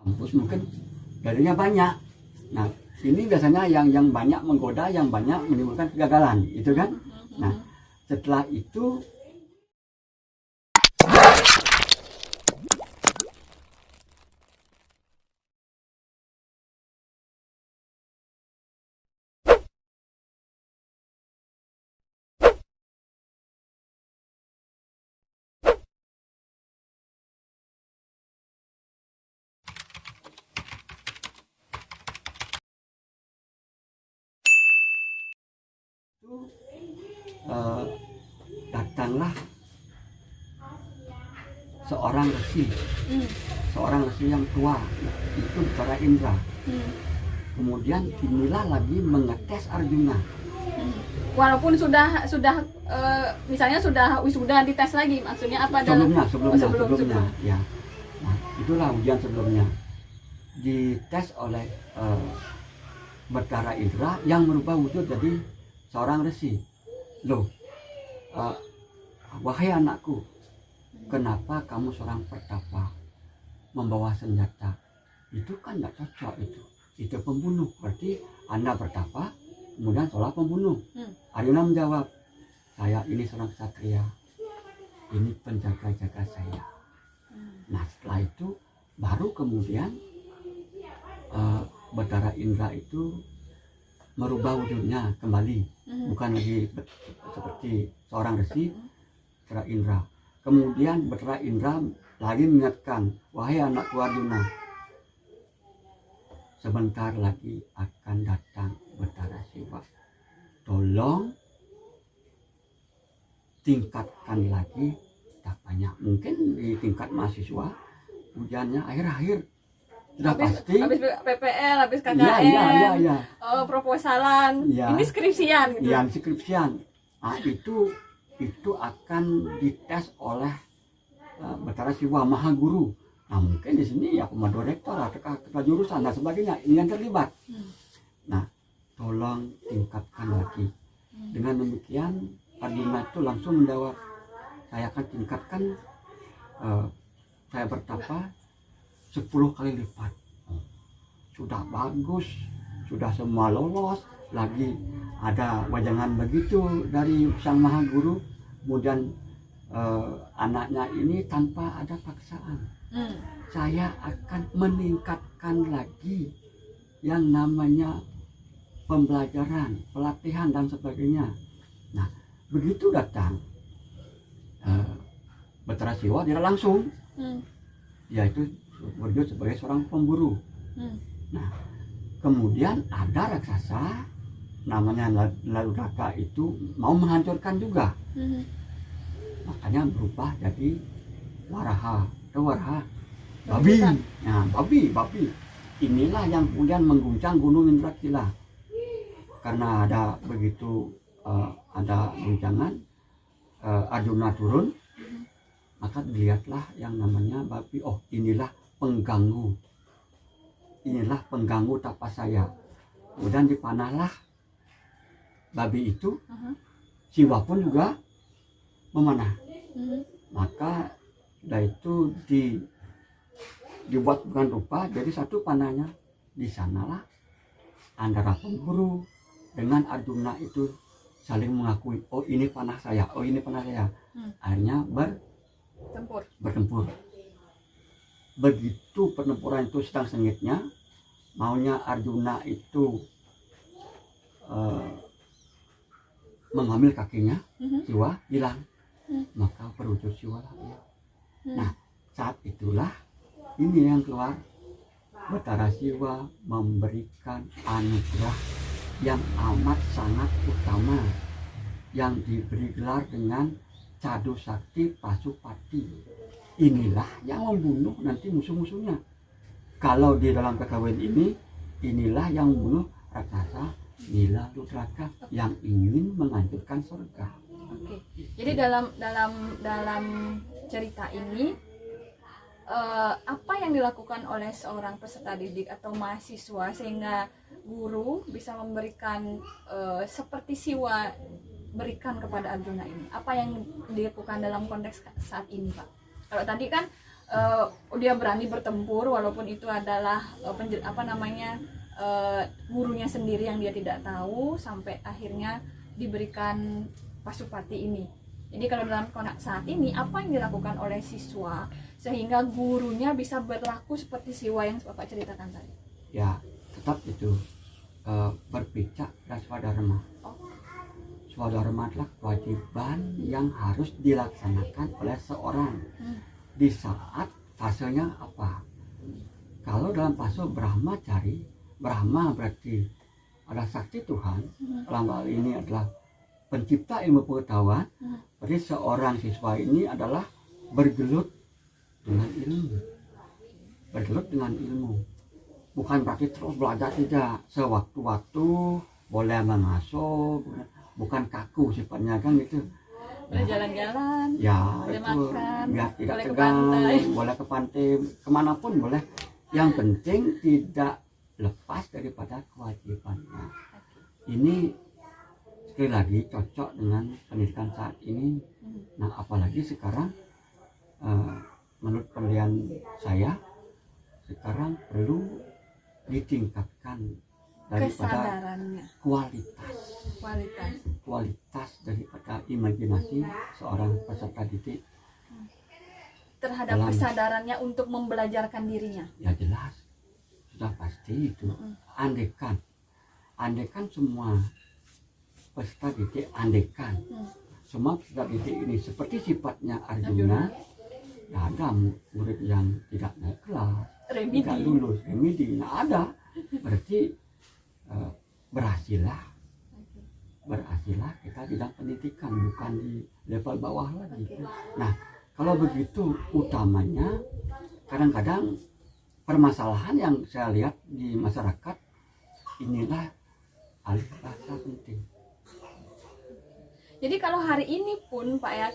kampus mungkin gajinya banyak. Nah, ini biasanya yang banyak menggoda, yang banyak menimbulkan kegagalan, itu kan. Nah, setelah itu datanglah seorang resi yang tua, itu Betara Indra. Kemudian inilah lagi mengetes Arjuna. Walaupun sudah misalnya sudah wisuda dites lagi, maksudnya apa? Sebelumnya ya. Nah, itulah ujian sebelumnya dites oleh Betara Indra yang merubah wujud jadi seorang resi. Loh, wahai anakku, kenapa kamu seorang pertapa membawa senjata? Itu kan tidak cocok, itu pembunuh. Berarti Anda bertapa kemudian seolah pembunuh. Arjuna menjawab, saya ini seorang ksatria, ini penjaga-jaga saya. Nah, setelah itu baru kemudian Betara Indra itu merubah wujudnya kembali, bukan lagi seperti seorang resi, Betara Indra. Kemudian Betara Indra lagi mengingatkan, wahai anakku Arjuna, sebentar lagi akan datang Betara Siwa. Tolong tingkatkan lagi tapanya. Mungkin di tingkat mahasiswa ujiannya akhir-akhir sudah pasti. Habis PPL, habis KKN, ya. proposalan, ya. ini skripsian gitu. Iya, skripsian. Nah, itu akan dites oleh Betara Siwa Mahaguru. Nah, mungkin di sini ya Komando Rektor atau ketua jurusan dan sebagainya ini yang terlibat. Nah, tolong tingkatkan lagi. Dengan demikian Arjuna itu langsung menjawab, saya akan tingkatkan, saya bertapa 10 kali lipat. Sudah bagus, sudah semua lolos, lagi ada wajangan begitu dari Sang Mahaguru. Kemudian anaknya ini tanpa ada paksaan, saya akan meningkatkan lagi yang namanya pembelajaran, pelatihan dan sebagainya. Nah, begitu datang Betara Siwa, dia langsung yaitu berwujud sebagai seorang pemburu. Nah, kemudian ada raksasa namanya Larudaka itu mau menghancurkan juga. Makanya berubah jadi Waraha, babi. Nah, babi. Inilah yang kemudian mengguncang Gunung Indrakila. Karena ada begitu ada guncangan, Arjuna turun, maka dilihatlah yang namanya babi. Oh, inilah pengganggu tapa saya. Kemudian dipanahlah babi itu. Siwa pun juga memanah. Maka sudah itu dibuat dengan rupa jadi satu panahnya. Di sanalah antara pemburu dengan Arjuna itu saling mengakui, oh ini panah saya, oh ini panah saya. Akhirnya bertempur. Begitu pertempuran itu sedang sengitnya, maunya Arjuna itu mengambil kakinya, Siwa hilang. Maka berwujud Siwa lagi. Nah, saat itulah ini yang keluar, Betara Siwa memberikan anugerah yang amat sangat utama yang diberi gelar dengan Cadu Sakti Pasupati. Inilah yang membunuh nanti musuh-musuhnya. Kalau di dalam KKWN ini, inilah yang membunuh raksasa Nila Rudraka yang ingin menghancurkan surga. Oke. Jadi dalam cerita ini apa yang dilakukan oleh seorang peserta didik atau mahasiswa sehingga guru bisa memberikan seperti Siwa berikan kepada Arjuna ini? Apa yang dilakukan dalam konteks saat ini, Pak? Kalau tadi kan dia berani bertempur walaupun itu adalah gurunya sendiri yang dia tidak tahu, sampai akhirnya diberikan Pasupati ini. Jadi kalau dalam konteks saat ini, apa yang dilakukan oleh siswa sehingga gurunya bisa berlaku seperti Siwa yang Bapak ceritakan tadi? Ya, tetap itu berpijak dan swadharma. Swadharma adalah kewajiban yang harus dilaksanakan oleh seorang di saat fasenya apa. Kalau dalam fase Brahmacari, Brahma berarti ada saksi Tuhan, dalam hal ini adalah pencipta ilmu pengetahuan. Berarti seorang siswa ini adalah bergelut dengan ilmu, bergelut dengan ilmu. Bukan berarti terus belajar, tidak. Sewaktu-waktu boleh mengasuh, bukan kaku sifatnya kan gitu. Boleh jalan-jalan, Ya boleh itu makan, biar tidak boleh ke tegang, pantai. boleh ke pantai, kemanapun boleh. Yang penting tidak lepas daripada kewajibannya. Ini sekali lagi cocok dengan pendidikan saat ini. Nah, apalagi sekarang menurut penilaian saya sekarang perlu ditingkatkan daripada Kesadarannya, kualitas daripada imajinasi seorang peserta didik terhadap dalam, kesadarannya untuk membelajarkan dirinya. ya jelas sudah pasti itu. Andekan semua peserta didik, semua peserta didik ini seperti sifatnya Arjuna, tidak ada murid yang tidak naik kelas, tidak lulus remedi. Nah, ada, berarti berhasillah kita di dalam pendidikan, bukan di level bawah lagi. Nah, kalau begitu utamanya kadang-kadang permasalahan yang saya lihat di masyarakat inilah alih bahasa penting. Jadi kalau hari ini pun Pak ya,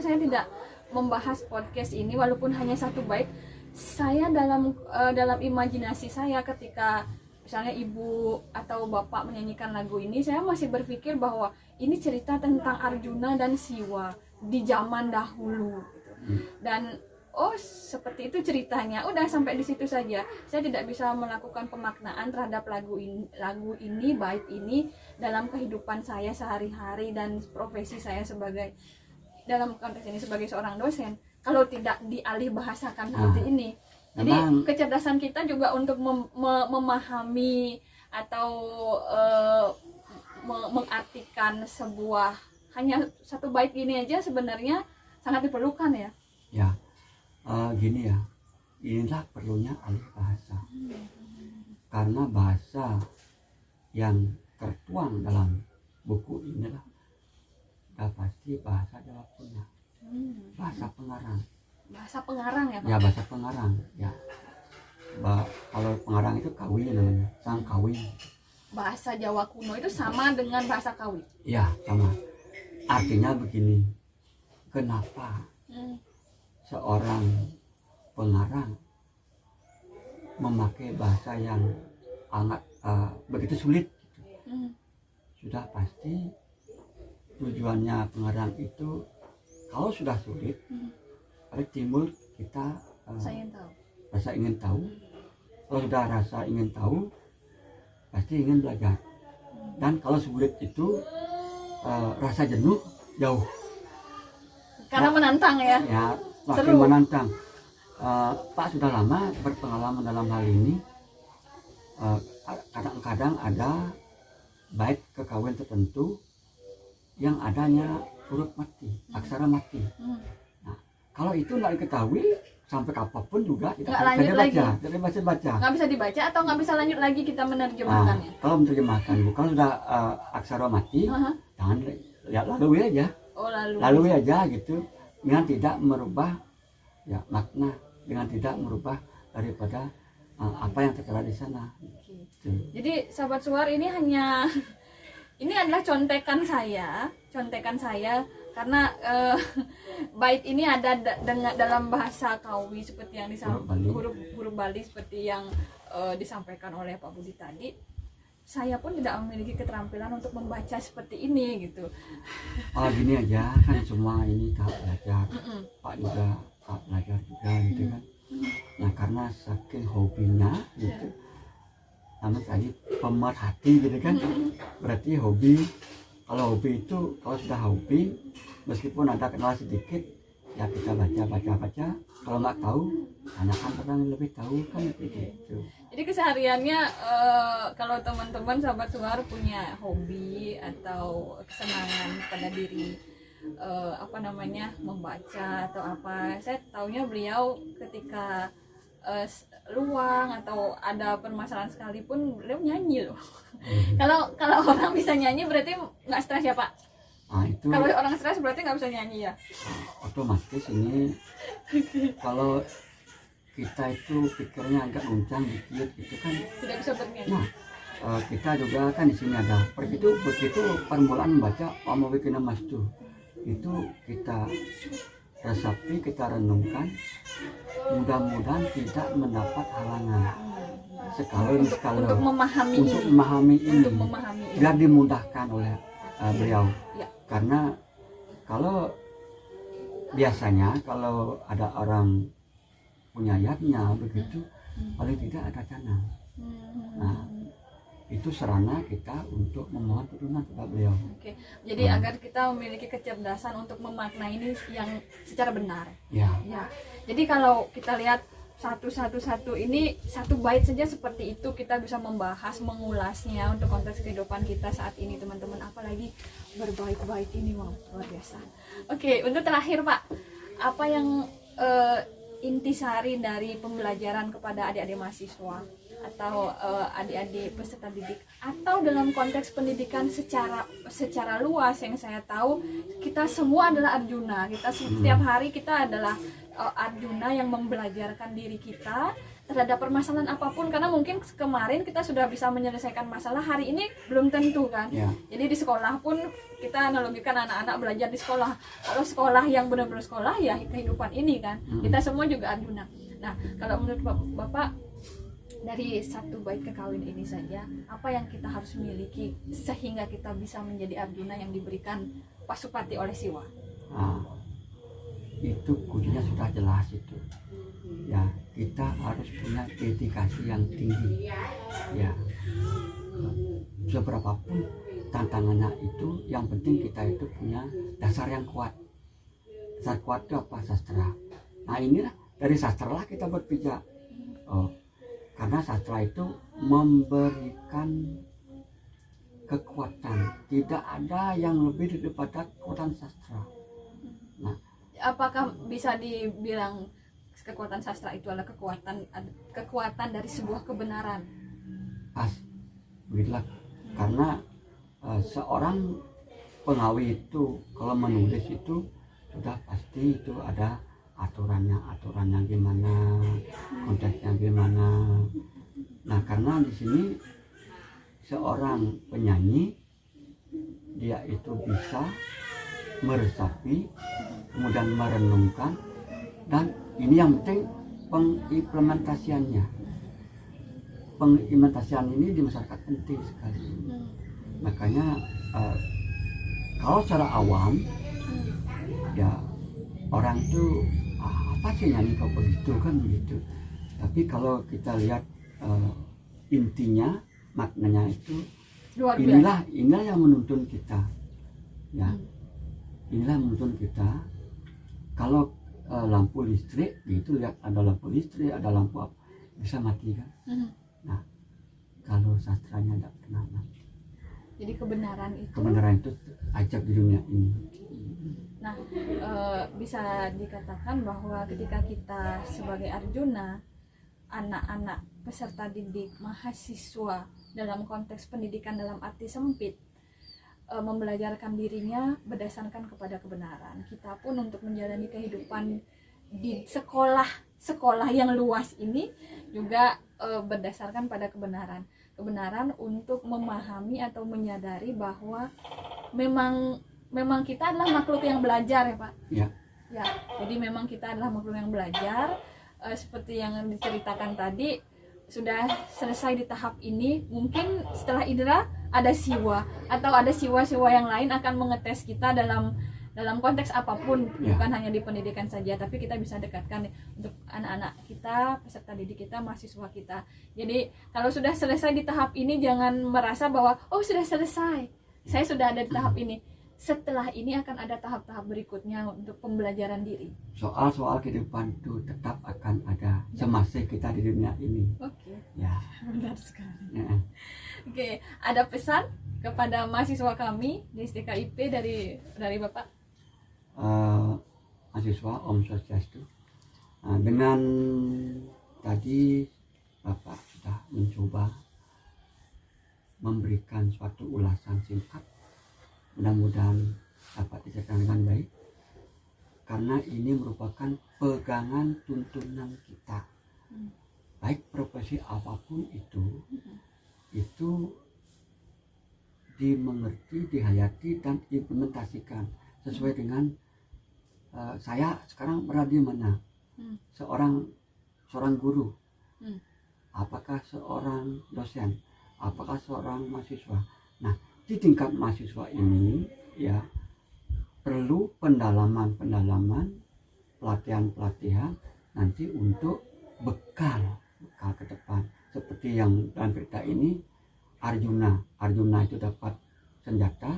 saya tidak membahas podcast ini walaupun hanya 1 bait, saya dalam imajinasi saya ketika misalnya ibu atau bapak menyanyikan lagu ini, saya masih berpikir bahwa ini cerita tentang Arjuna dan Siwa di zaman dahulu gitu. Dan seperti itu ceritanya, udah sampai di situ saja. Saya tidak bisa melakukan pemaknaan terhadap lagu ini, bait ini dalam kehidupan saya sehari-hari dan profesi saya sebagai, dalam konteks ini sebagai seorang dosen, kalau tidak dialih bahasakan seperti ini. Jadi kecerdasan kita juga untuk memahami atau mengartikan sebuah hanya 1 bait gini aja sebenarnya sangat diperlukan ya. Ya, gini ya, inilah perlunya alih bahasa. Karena bahasa yang tertuang dalam buku inilah sudah pasti bahasa Jawa Kuno, bahasa pengarang. Bahasa pengarang ya Pak? Ya, bahasa pengarang ya. Kalau pengarang itu kawi namanya, sang kawi. Bahasa Jawa kuno itu sama dengan bahasa kawi? Ya, sama. Artinya begini, kenapa seorang pengarang memakai bahasa yang sangat begitu sulit? Sudah pasti tujuannya pengarang itu, kalau sudah sulit, ada timbul kita rasa ingin tahu. Kalau sudah rasa ingin tahu, pasti ingin belajar. Dan kalau sulit itu rasa jenuh jauh. Karena menantang ya. Ya, makin menantang. Pak sudah lama berpengalaman dalam hal ini. Kadang-kadang ada bait kekawin tertentu yang adanya huruf mati, aksara mati. Kalau itu nggak diketahui, sampai kapanpun juga tidak bisa dibaca. Nggak bisa dibaca atau nggak bisa lanjut lagi kita menerjemahkannya. Kalau menerjemahkan, bukan sudah aksara mati, jangan lihat lalui aja. Lalui aja gitu, dengan tidak merubah ya makna, dengan tidak merubah daripada apa yang tertera di sana. Gitu. Jadi sahabat Suar, ini adalah contekan saya karena bait ini ada dalam bahasa Kawi seperti yang huruf Bali seperti yang disampaikan oleh Pak Budi tadi. Saya pun tidak memiliki keterampilan untuk membaca seperti ini gitu. Gini aja kan, semua ini tahap belajar. Pak juga suka belajar juga gitu kan. Nah karena saking hobinya gitu, namun tadi pemerhati gitu kan, berarti hobi. Kalau hobi itu, kalau sudah hobi, meskipun ada kenal sedikit, ya kita baca. Kalau nggak tahu, tanyakan orang yang lebih tahu kan begitu. Jadi kesehariannya kalau teman-teman sahabat Suar punya hobi atau kesenangan pada diri membaca atau apa, saya taunya beliau ketika luang atau ada permasalahan sekalipun beliau nyanyi loh. Kalau orang bisa nyanyi berarti nggak stres ya Pak? Nah, itu Kalau orang stres berarti nggak bisa nyanyi ya? otomatis ini kalau kita itu pikirnya agak guncang dikit gitu kan. Tidak bisa bernyanyi. Nah, kita juga kan di sini ada begitu permulaan membaca mau bikin emas tuh. Itu kita resapi, kita renungkan, mudah-mudahan tidak mendapat halangan. Untuk memahami ini. Biar dimudahkan oleh beliau. Ya. Karena kalau biasanya kalau ada orang punya ayatnya begitu, paling tidak ada canang. Nah, itu sarana kita untuk memohon turunan kepada beliau. Oke. Jadi agar kita memiliki kecerdasan untuk memaknai ini yang secara benar. Ya. Ya. Jadi kalau kita lihat satu ini satu bait saja seperti itu kita bisa membahas, mengulasnya untuk konteks kehidupan kita saat ini teman-teman, apalagi berbait-bait ini luar biasa. Oke, untuk terakhir Pak, apa yang intisari dari pembelajaran kepada adik-adik mahasiswa atau adik-adik peserta didik atau dalam konteks pendidikan secara luas yang saya tahu kita semua adalah Arjuna, kita setiap hari kita adalah Arjuna yang membelajarkan diri kita terhadap permasalahan apapun, karena mungkin kemarin kita sudah bisa menyelesaikan masalah, hari ini belum tentu kan. Ya. Jadi di sekolah pun kita analogikan anak-anak belajar di sekolah, kalau sekolah yang benar-benar sekolah ya kehidupan ini kan, kita semua juga Arjuna. Nah kalau menurut Bapak dari satu bait kekawin ini saja, apa yang kita harus miliki sehingga kita bisa menjadi Arjuna yang diberikan Pasupati oleh Siwa? Nah, itu kuncinya sudah jelas itu. Ya, kita harus punya dedikasi yang tinggi. Ya, seberapapun tantangannya itu, yang penting kita itu punya dasar yang kuat. Dasar kuat itu apa? Sastra. Nah inilah dari sastra lah kita berpijak. Karena sastra itu memberikan kekuatan. Tidak ada yang lebih daripada kekuatan sastra. Nah, apakah bisa dibilang kekuatan sastra itu adalah kekuatan dari sebuah kebenaran? Pas, begitulah. Karena seorang pengawi itu kalau menulis itu sudah pasti itu ada aturannya gimana, konteksnya gimana. Nah karena di sini seorang penyanyi dia itu bisa meresapi, kemudian merenungkan, dan ini yang penting pengimplementasiannya. Pengimplementasian ini di masyarakat penting sekali. Makanya kalau secara awam ya orang itu apa sih nyanyi kok begitu kan begitu. Tapi kalau kita lihat intinya, maknanya itu inilah yang menuntun kita. Ya, inilah menuntun kita. Kalau lampu listrik itu lihat ada lampu listrik, ada lampu apa, bisa mati kan. Nah kalau sastranya tidak pernah mati. Jadi kebenaran itu ajak di dunia ini. Nah bisa dikatakan bahwa ketika kita sebagai Arjuna, anak-anak peserta didik, mahasiswa dalam konteks pendidikan dalam arti sempit, membelajarkan dirinya berdasarkan kepada kebenaran. Kita pun untuk menjalani kehidupan di sekolah yang luas ini juga berdasarkan pada kebenaran untuk memahami atau menyadari bahwa memang kita adalah makhluk yang belajar ya Pak. Ya. Ya, jadi memang kita adalah makhluk yang belajar. Seperti yang diceritakan tadi, sudah selesai di tahap ini, mungkin setelah Indra ada siwa atau ada siwa-siwa yang lain akan mengetes kita dalam dalam konteks apapun, Ya. bukan hanya di pendidikan saja, tapi kita bisa dekatkan untuk anak-anak kita, peserta didik kita, mahasiswa kita. Jadi kalau sudah selesai di tahap ini, jangan merasa bahwa oh sudah selesai, saya sudah ada di tahap ini. Setelah ini akan ada tahap-tahap berikutnya untuk pembelajaran diri. Soal-soal kehidupan itu tetap akan ada semasa kita di dunia ini. Oke, Ya. benar sekali. Ya. Oke, ada pesan kepada mahasiswa kami di STKIP dari Bapak? Mahasiswa Om Swastiastu. Dengan tadi Bapak sudah mencoba memberikan suatu ulasan singkat, mudah-mudahan dapat diceritakan dengan baik, karena ini merupakan pegangan tuntunan kita. Baik profesi apapun itu dimengerti, dihayati, dan implementasikan sesuai dengan saya sekarang berada di mana, seorang guru, apakah seorang dosen, apakah seorang mahasiswa. Nah, di tingkat mahasiswa ini ya perlu pendalaman, pelatihan nanti untuk bekal ke depan. Seperti yang dalam cerita ini, Arjuna itu dapat senjata,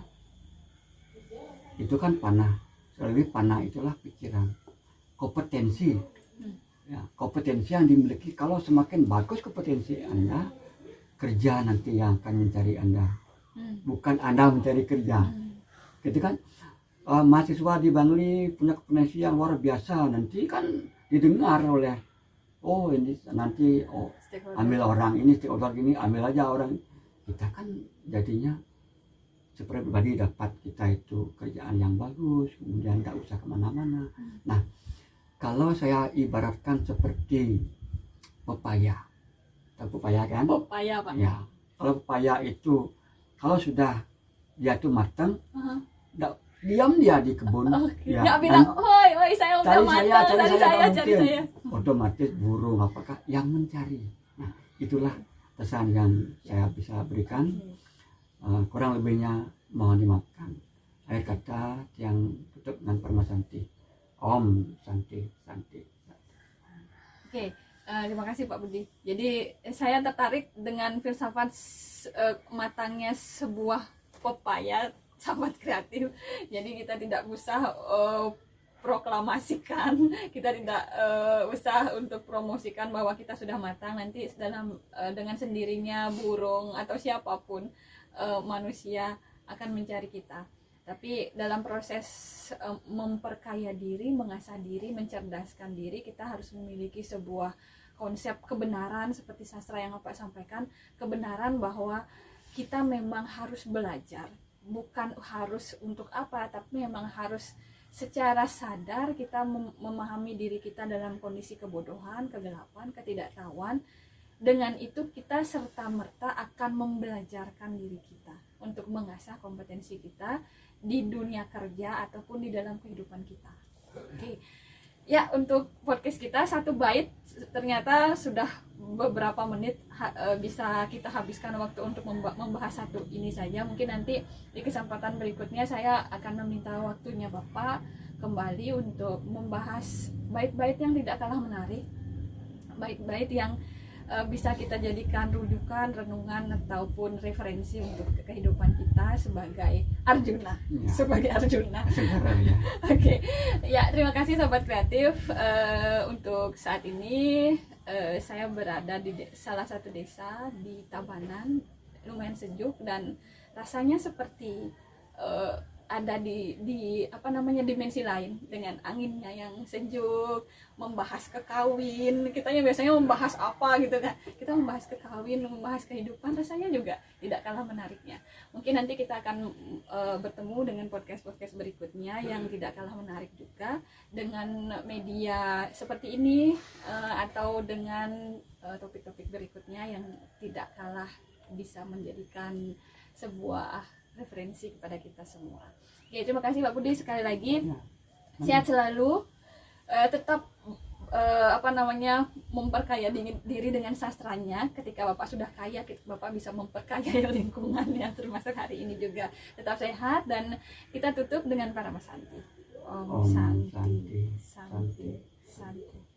itu kan panah. Lebih panah itulah pikiran, kompetensi. Ya, kompetensi yang dimiliki, kalau semakin bagus kompetensi Anda, kerja nanti yang akan mencari Anda, bukan Anda mencari kerja. Gitu kan, mahasiswa di Bangli punya kompetensi yang luar biasa, nanti kan didengar oleh ini nanti ambil orang ini, stakeholder ini, ambil aja orang. Kita kan jadinya seperti pribadi dapat kita itu kerjaan yang bagus, kemudian tidak usah kemana-mana. Nah, kalau saya ibaratkan seperti pepaya, tahu pepaya kan? Pepaya, Pak. Ya, kalau pepaya itu kalau sudah dia tuh matang, diam dia di kebun. Ya, nggak bilang, oi saya udah matang, cari saya. Otomatis burung apakah yang mencari. Nah, itulah pesan yang saya bisa berikan. Kurang lebihnya mohon dimaafkan. Akhir kata yang tutup dengan Parma Santi. Om Santi Santi. Oke, terima kasih Pak Budi. Jadi saya tertarik dengan filsafat matangnya sebuah pepaya, sangat kreatif. Jadi kita tidak usah proklamasikan, kita tidak usah untuk promosikan bahwa kita sudah matang. Nanti dengan sendirinya burung atau siapapun manusia akan mencari kita. Tapi dalam proses memperkaya diri, mengasah diri, mencerdaskan diri, kita harus memiliki sebuah konsep kebenaran seperti sastra yang Bapak sampaikan, kebenaran bahwa kita memang harus belajar, bukan harus untuk apa, tapi memang harus secara sadar kita memahami diri kita dalam kondisi kebodohan, kegelapan, ketidaktahuan. Dengan itu kita serta-merta akan membelajarkan diri kita untuk mengasah kompetensi kita di dunia kerja ataupun di dalam kehidupan kita. Oke. Ya, untuk podcast kita 1 bait ternyata sudah beberapa menit bisa kita habiskan waktu untuk membahas satu ini saja. Mungkin nanti di kesempatan berikutnya saya akan meminta waktunya Bapak kembali untuk membahas bait-bait yang tidak kalah menarik, bait-bait yang bisa kita jadikan rujukan, renungan ataupun referensi untuk kehidupan kita sebagai Arjuna, Ya. Oke, ya terima kasih Sobat Kreatif. Untuk saat ini saya berada di salah satu desa di Tabanan, lumayan sejuk dan rasanya seperti ada di dimensi lain dengan anginnya yang sejuk, membahas kekawin. Kitanya biasanya membahas apa gitu kan, kita membahas kekawin, membahas kehidupan, rasanya juga tidak kalah menariknya. Mungkin nanti kita akan bertemu dengan podcast berikutnya yang tidak kalah menarik juga, dengan media seperti ini atau dengan topik-topik berikutnya yang tidak kalah bisa menjadikan sebuah referensi kepada kita semua. Oke, terima kasih Pak Budi sekali lagi. Sehat selalu, tetap memperkaya diri dengan sastranya. Ketika Bapak sudah kaya, Bapak bisa memperkaya lingkungannya, termasuk hari ini juga. Tetap sehat, dan kita tutup dengan Paramasanti. Om Om Santi, Santi, Santi, Santi.